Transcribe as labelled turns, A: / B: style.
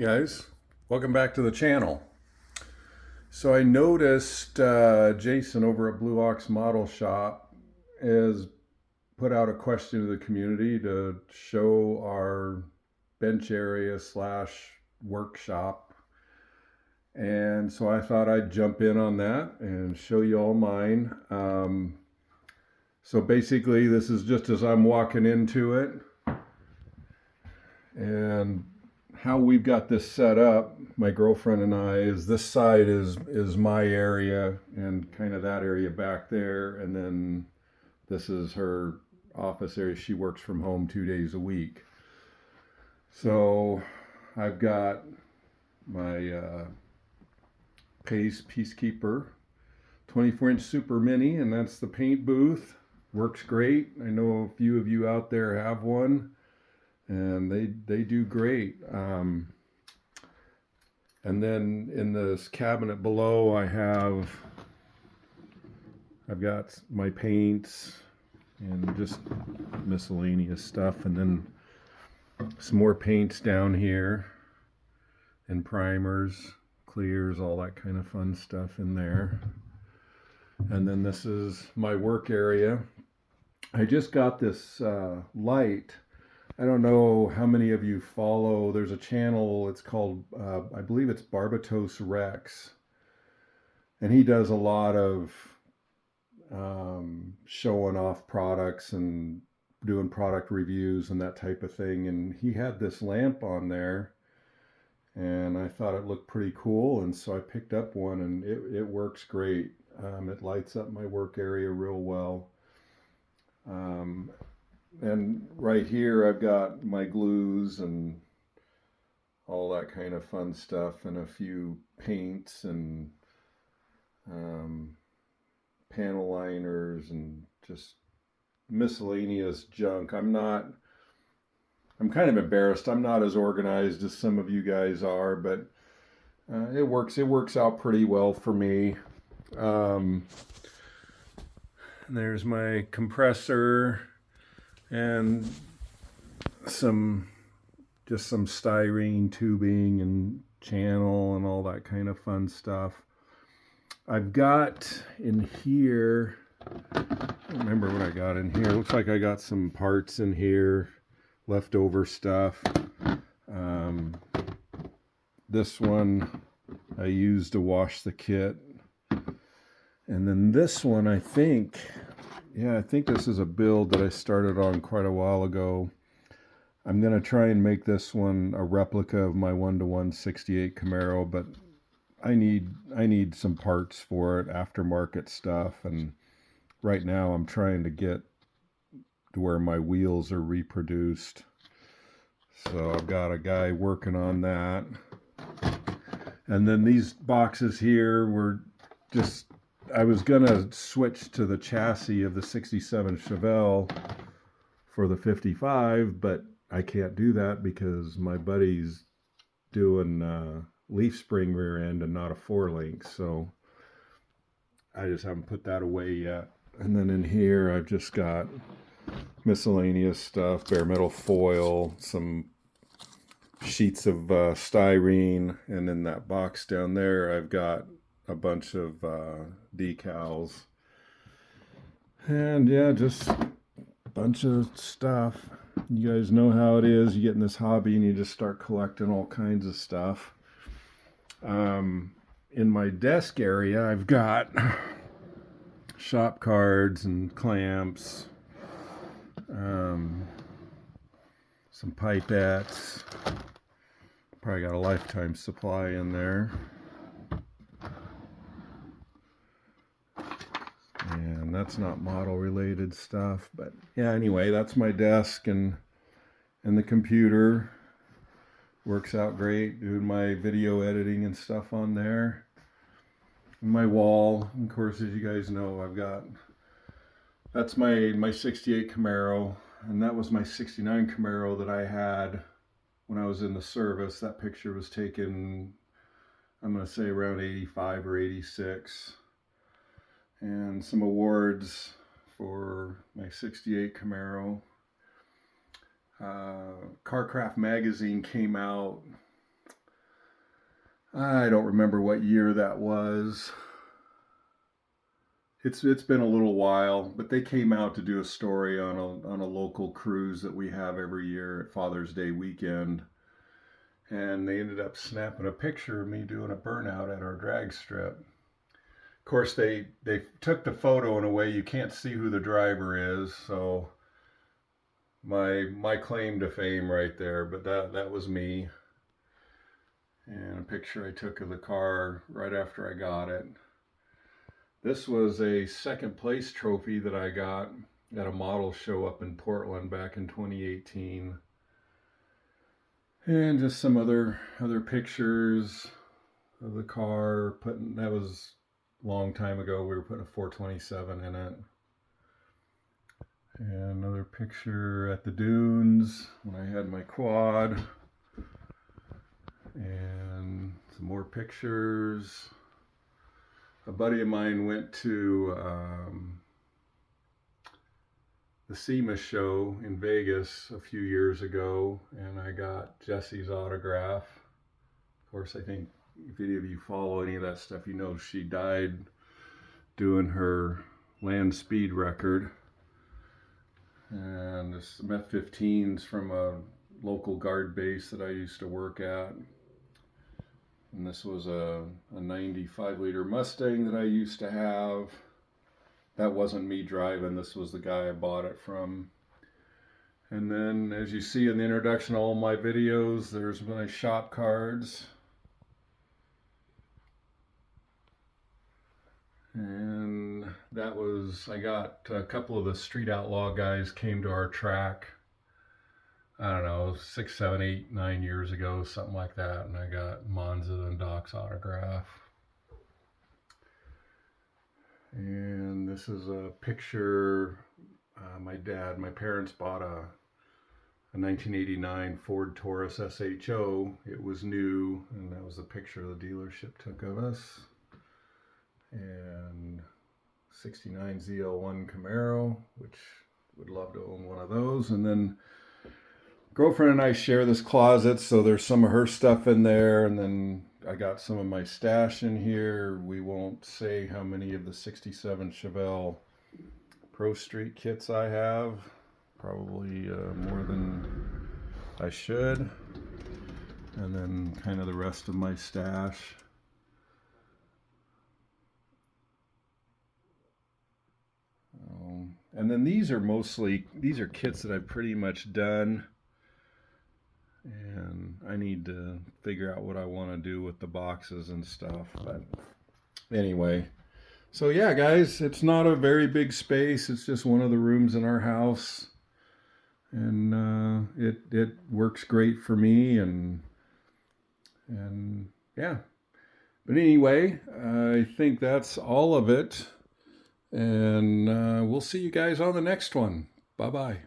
A: Guys, welcome back to the channel. So I noticed Jason over at Blue Ox Model Shop has put out a question to the community to show our bench area slash workshop. And so I thought I'd jump in on that and show you all mine. So basically this is just as I'm walking into it. And how we've got this set up, my girlfriend and I, is this side is my area and kind of that area back there, and then this is her office area. She works from home 2 days a week. So I've got my Pace Peacekeeper 24-inch Super Mini, and that's the paint booth. Works great. I know a few of you out there have one, and they do great. And then in this cabinet below, I've got my paints and just miscellaneous stuff, and then some more paints down here, and primers, clears, all that kind of fun stuff in there. And then this is my work area. I just got this light. I don't know how many of you follow. There's a channel. It's called, I believe it's Barbatos Rex. And he does a lot of showing off products and doing product reviews and that type of thing. And he had this lamp on there, and I thought it looked pretty cool. And so I picked up one, and it works great. It lights up my work area real well. And right here I've got my glues and all that kind of fun stuff, and a few paints and panel liners and just miscellaneous junk. I'm kind of embarrassed. I'm not as organized as some of you guys are, but it works out pretty well for me. There's my compressor and some styrene tubing and channel and all that kind of fun stuff. I've got in here, I don't remember what I got in here. Looks like I got some parts in here, leftover stuff. This one I used to wash the kit. And then this one, I think this is a build that I started on quite a while ago. I'm going to try and make this one a replica of my 1-to-1 68 Camaro, but I need some parts for it, aftermarket stuff, and right now I'm trying to get to where my wheels are reproduced. So I've got a guy working on that. And then these boxes here were just, I was gonna switch to the chassis of the 67 Chevelle for the 55, but I can't do that because my buddy's doing leaf spring rear end and not a 4-link, so I just haven't put that away yet. And then in here I've just got miscellaneous stuff, bare metal foil, some sheets of styrene, and in that box down there I've got a bunch of decals, and yeah, just a bunch of stuff. You guys know how it is. You get in this hobby and you just start collecting all kinds of stuff. In my desk area, I've got shop cards and clamps, some pipettes. Probably got a lifetime supply in there. And that's not model related stuff, but yeah, anyway, that's my desk, and the computer works out great, doing my video editing and stuff on there. And my wall, of course, as you guys know, that's my 68 Camaro, and that was my 69 Camaro that I had when I was in the service. That picture was taken, I'm going to say around 85 or 86. And some awards for my 68 Camaro. Carcraft magazine came out I don't remember what year that was. It's been a little while, but they came out to do a story on a local cruise that we have every year at Father's Day weekend. And they ended up snapping a picture of me doing a burnout at our drag strip. Of course, they took the photo in a way you can't see who the driver is, so my claim to fame right there, but that was me. And a picture I took of the car right after I got it. This was a second place trophy that I got at a model show up in Portland back in 2018. And just some other pictures of the car. That was a long time ago. We were putting a 427 in it. And another picture at the dunes when I had my quad. And some more pictures. A buddy of mine went to the SEMA show in Vegas a few years ago, and I got Jesse's autograph. Of course, I think if any of you follow any of that stuff, you know she died doing her land speed record. And there's some F-15s from a local guard base that I used to work at. And this was a 95-liter Mustang that I used to have. That wasn't me driving. This was the guy I bought it from. And then, as you see in the introduction of all my videos, there's my shop cards. And that was, I got a couple of the Street Outlaw guys came to our track, I don't know, 6, 7, 8, 9 years ago, something like that. And I got Monza and Doc's autograph. And this is a picture. My parents bought a 1989 Ford Taurus SHO. It was new, and that was the picture the dealership took of us. And 69 ZL1 Camaro, which would love to own one of those. And then girlfriend and I share this closet, so there's some of her stuff in there, and then I got some of my stash in here. We won't say how many of the 67 Chevelle Pro Street kits I have. Probably more than I should. And then kind of the rest of my stash. And then these are kits that I've pretty much done. And I need to figure out what I want to do with the boxes and stuff. But anyway, so yeah, guys, it's not a very big space. It's just one of the rooms in our house. And it works great for me. And yeah. But anyway, I think that's all of it. And we'll see you guys on the next one. Bye-bye.